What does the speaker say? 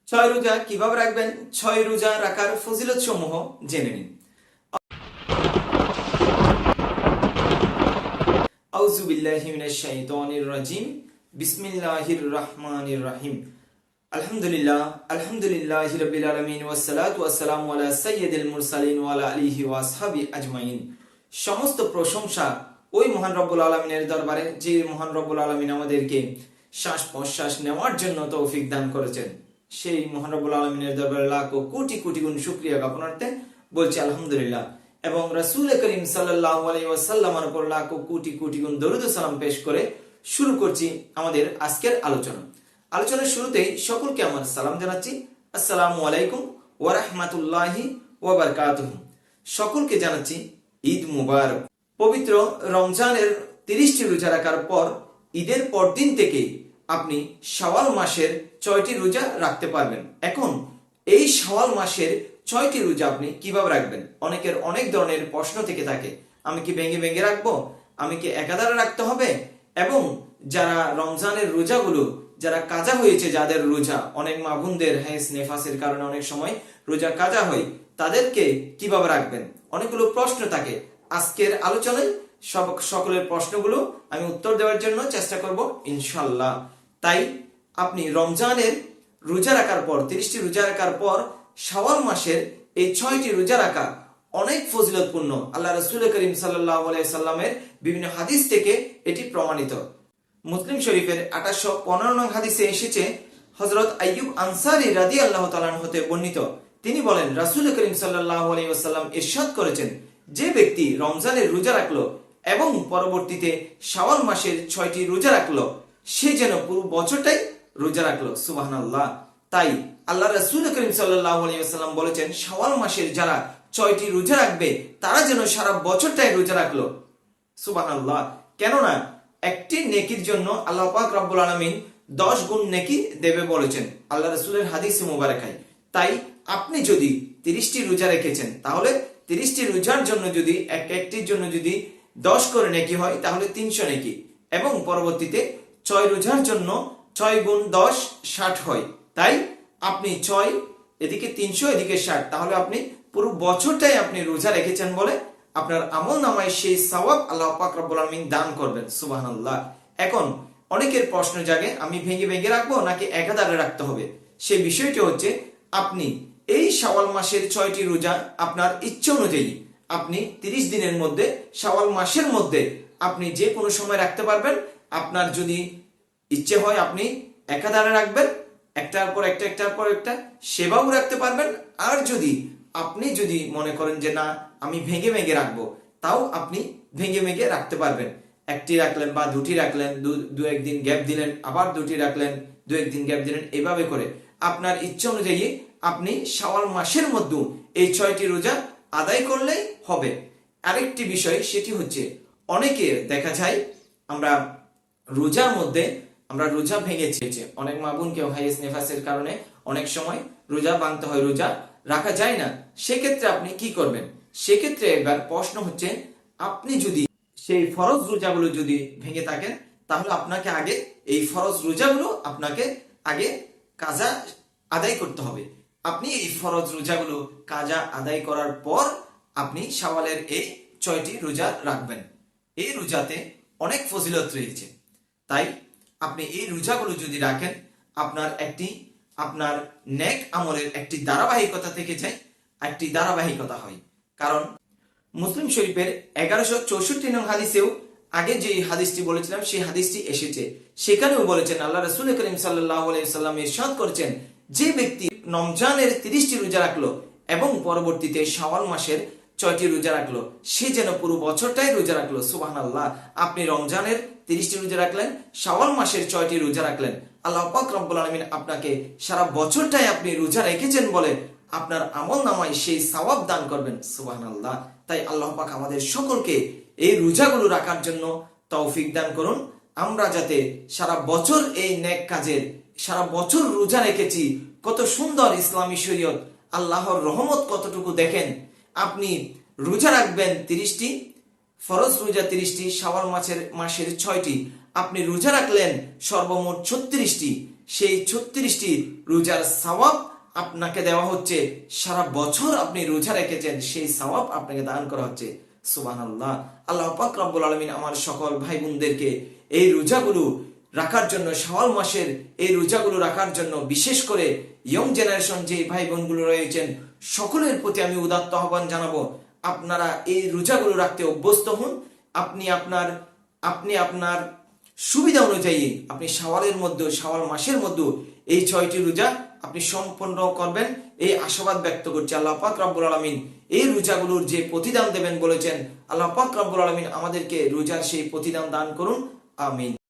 ছয় রোজা কিভাবে রাখবেন, ছয় রোজা রাখার ফজিলত সমূহ জেনে নিন। আউযু বিল্লাহি মিনাশ শাইতানির রাজিম। বিসমিল্লাহির রহমানির রহিম। আলহামদুলিল্লাহি রাব্বিল আলামিন ওয়াসসালাতু ওয়াসসালামু আলা সাইয়্যিদিল মুরসালিন ওয়া আলা আলিহি ওয়া আসহাবিহি আজমাইন। সমস্ত প্রশংসা ওই মহান রব্বুল আলামিনের দরবারে, যে মহান রব্বুল আলামিন আমাদেরকে শ্বাস প্রশ্বাস নেওয়ার জন্য তৌফিক দান করেছেন। সেই মহান রব্বুল আলামিনের দরবারে লাখো কোটি কোটি গুণ শুকরিয়া জ্ঞাপনার্থে বলছি আলহামদুলিল্লাহ, এবং রাসূল করিম সাল্লাল্লাহু আলাইহি ওয়াসাল্লামের উপর লাখো কোটি কোটি গুণ দরুদ ও সালাম পেশ করে শুরু করছি আমাদের আজকের আলোচনা। আলোচনার শুরুতেই সকলকে আমার সালাম জানাচ্ছি, আসসালামু আলাইকুম ওয়া রাহমাতুল্লাহি ওয়া বারাকাতুহু। সকলকে জানাচ্ছি ঈদ মুবারক। পবিত্র রমজানের 30টি রোজা রাখার পর ঈদের পরদিন থেকে আপনি শাওয়াল মাসের 6টি রোজা রাখতে পারবেন। এখন এই শাওয়াল মাসের 6টি রোজা আপনি কিভাবে রাখবেন? অনেকের অনেক ধরনের প্রশ্ন থেকে থাকে। আমি কি ভেঙে ভেঙে রাখবো? আমি কি একাধারে রাখতে হবে? এবং যারা রমজানের রোজাগুলো যারা কাজা হয়েছে, যাদের রোজা, অনেক মা বোনদের হেস নেফাসের কারণে অনেক সময় রোজা কাজা হয়, তাদেরকে কিভাবে রাখবেন? অনেকগুলো প্রশ্ন থাকে। আজকের আলোচনায় সকলের প্রশ্নগুলো আমি উত্তর দেওয়ার জন্য চেষ্টা করব ইনশাল্লাহ। তাই আপনি রমজানের রোজা রাখার পর, 30টি রোজা রাখার পর শাওয়াল মাসের এই 6টি রোজা রাখা অনেক ফজিলতপূর্ণ। আল্লাহ রাসূল করিম সাল্লাল্লাহু আলাইহি সাল্লামের বিভিন্ন হাদিস থেকে এটি প্রমাণিত। মুসলিম শরীফের 815 নং হাদিসে এসেছে, হযরত আইয়ুব আনসারী রাদিয়াল্লাহু তাআলা আনহু হতে বর্ণিত, তিনি বলেন, রাসূল করিম সাল্লাল্লাহু আলাইহি ওয়াসাল্লাম ইরশাদ করেছেন, যে ব্যক্তি রমজানের রোজা রাখলো এবং পরবর্তীতে শাওয়াল মাসের 6টি রোজা রাখলো, সে যেন পুরো বছরটাই রোজা রাখলো। সুবহানাল্লাহ। তাই আল্লাহ রাসূল করিম সাল্লাল্লাহু আলাইহি ওয়াসাল্লাম বলেছেন, শাওয়াল মাসের যারা 6টি রোজা রাখবে তারা যেন সারা বছরটাই রোজা রাখলো। সুবহানাল্লাহ। কেননা একটি নেকির জন্য আল্লাহ পাক রব্বুল আলামিন 10 গুণ নেকি দেবে বলেছেন আল্লাহ রাসূলের হাদিসে মুবারাকায়। তাই আপনি যদি 30টি রোজা রেখেছেন, তাহলে 30টি রোজার জন্য যদি একটির জন্য যদি 10 করে নেকি হয়, তাহলে 300 নেকি, এবং পরবর্তীতে 6 রোজার জন্য 6 গুণ 10 60 হয়। তাই আপনি 6 এদিকে 300 এদিকে 60, তাহলে আপনি পুরো বছরটাই আপনি রোজা রেখেছেন বলে আপনার আমল নামায় সেই সওয়াব আল্লাহ পাক রব্বুল আলামিন দান করবেন। সুবহানাল্লাহ। এখন অনেকের প্রশ্ন জাগে, আমি ভেঙে ভেঙে রাখবো নাকি একাধারে রাখতে হবে? সেই বিষয়টি হচ্ছে, আপনি এই শাওয়াল মাসের 6টি রোজা আপনার ইচ্ছা অনুযায়ী আপনি 30 দিনের মধ্যে, শাওয়াল মাসের মধ্যে আপনি যে কোনো সময় রাখতে পারবেন। আপনার যদি ইচ্ছে হয় আপনি একাধারে রাখবেন, একটার পর একটা একটার পর একটা, সেভাবেও রাখতে পারবেন। আর আপনি যদি মনে করেন যে না, আমি ভেঙে ভেঙে রাখবো, তাও আপনি ভেঙে ভেঙে রাখতে পারবেন। একটি রাখলেন বা দুটি রাখলেন, দু একদিন গ্যাপ দিলেন, আবার দুটি রাখলেন, দু একদিন গ্যাপ দিলেন, এভাবে করে আপনার ইচ্ছা অনুযায়ী আপনি শাওয়াল মাসের মধ্যে এই 6টি রোজা আদায় করলেই হবে। আরেকটি বিষয়, সেটি হচ্ছে, অনেকে দেখা যায় আমরা রোজার মধ্যে আমরা রোজা ভেঙেছে, অনেক মা বোনকে হাইয়েস নেফাসের কারণে অনেক সময় রোজা ভাঙতে হয়, রোজা রাখা যায় না। সেক্ষেত্রে আপনি কি করবেন? সেক্ষেত্রে এবার প্রশ্ন হচ্ছে, আপনি যদি সেই ফরজ রোজাগুলো যদি ভেঙে থাকেন, তাহলে আপনাকে আগে এই ফরজ রোজাগুলো আপনাকে আগে কাজা আদায় করতে হবে। আপনি এই ফরজ রোজাগুলো কাজা আদায় করার পর আপনি শাওয়ালের এই 6টি রোজা রাখবেন। এই রোজাতে অনেক ফজিলত রয়েছে। তাই আপনি এই রোজাগুলো যদি রাখেন, আপনার নেক আমলের একটি ধারাবাহিকতা থেকে যায়, একটি ধারাবাহিকতা হয়। কারণ মুসলিম শরীফের 1164 নং হাদিসেও আগে যে হাদিসটি বলেছিলাম সেই হাদিসটি এসেছে। সেখানেও বলেছেন, আল্লাহ রাসূল করিম সাল্লাল্লাহু আলাইহি ওয়াসাল্লাম ইরশাদ করেছেন, যে ব্যক্তি রমজানের 30টি রোজা রাখলো এবং পরবর্তীতে শাওয়াল মাসের 6টি রোজা রাখলো, সে যেন পুরো বছরটাই রোজা রাখলো। সুবহানাল্লাহ। আপনি রমজানের 30টি রোজা রাখলেন, শাওয়াল মাসের 6টি রোজা রাখলেন, আল্লাহ পাক রব্বুল আলামিন আপনাকে সারা বছরটাই আপনি রোজা রেখেছেন বলে আপনার আমল নামায় সেই সওয়াব দান করবেন। সুবহানাল্লাহ। তাই আল্লাহ পাক আমাদের সকলকে এই রোজাগুলো রাখার জন্য তৌফিক দান করুন। আমরা যাতে সারা বছর এই নেক কাজের, সারা বছর রোজা রেখেছি, কত সুন্দর ইসলামী শরীয়ত, আল্লাহর রহমত কতটুকু দেখেন। আপনি রোজা রাখবেন 30টি, ফরজ রোজা 30টি, শাওয়াল মাসের 6টি, আপনি রোজা রাখলেন সর্বমোট 36টি। সেই 36টি রোজার সওয়াব আপনাকে দেওয়া হচ্ছে। সারা বছর আপনি রোজা রেখেছেন, সেই সওয়াব আপনাকে দান করা হচ্ছে। সুবহানাল্লাহ। আল্লাহ পাক রব্বুল আলামিন আমার সকল ভাই বোনদেরকে এই রোজাগুলো রাখার জন্য, শাওয়াল মাসের এই রোজাগুলো রাখার জন্য, বিশেষ করে ইয়ং জেনারেশন যে ভাই বোনগুলো রয়েছেন সকলের প্রতি আমি উদাত্ত আহ্বান জানাবো, আপনারা এই রোজাগুলো রাখতে অভ্যস্ত হন। আপনি আপনার সুবিধা অনুযায়ী আপনি শাওয়াল মাসের মধ্যে এই 6টি রোজা আপনি সম্পন্ন করবেন, এই আশাবাদ ব্যক্ত করছি। আল্লাহ পাক রব্বুল আলামিন এই রোজাগুলোর যে প্রতিদান দেবেন বলেছেন, আল্লাহ পাক রব্বুল আলামিন আমাদেরকে রোজার সেই প্রতিদান দান করুন। আমিন।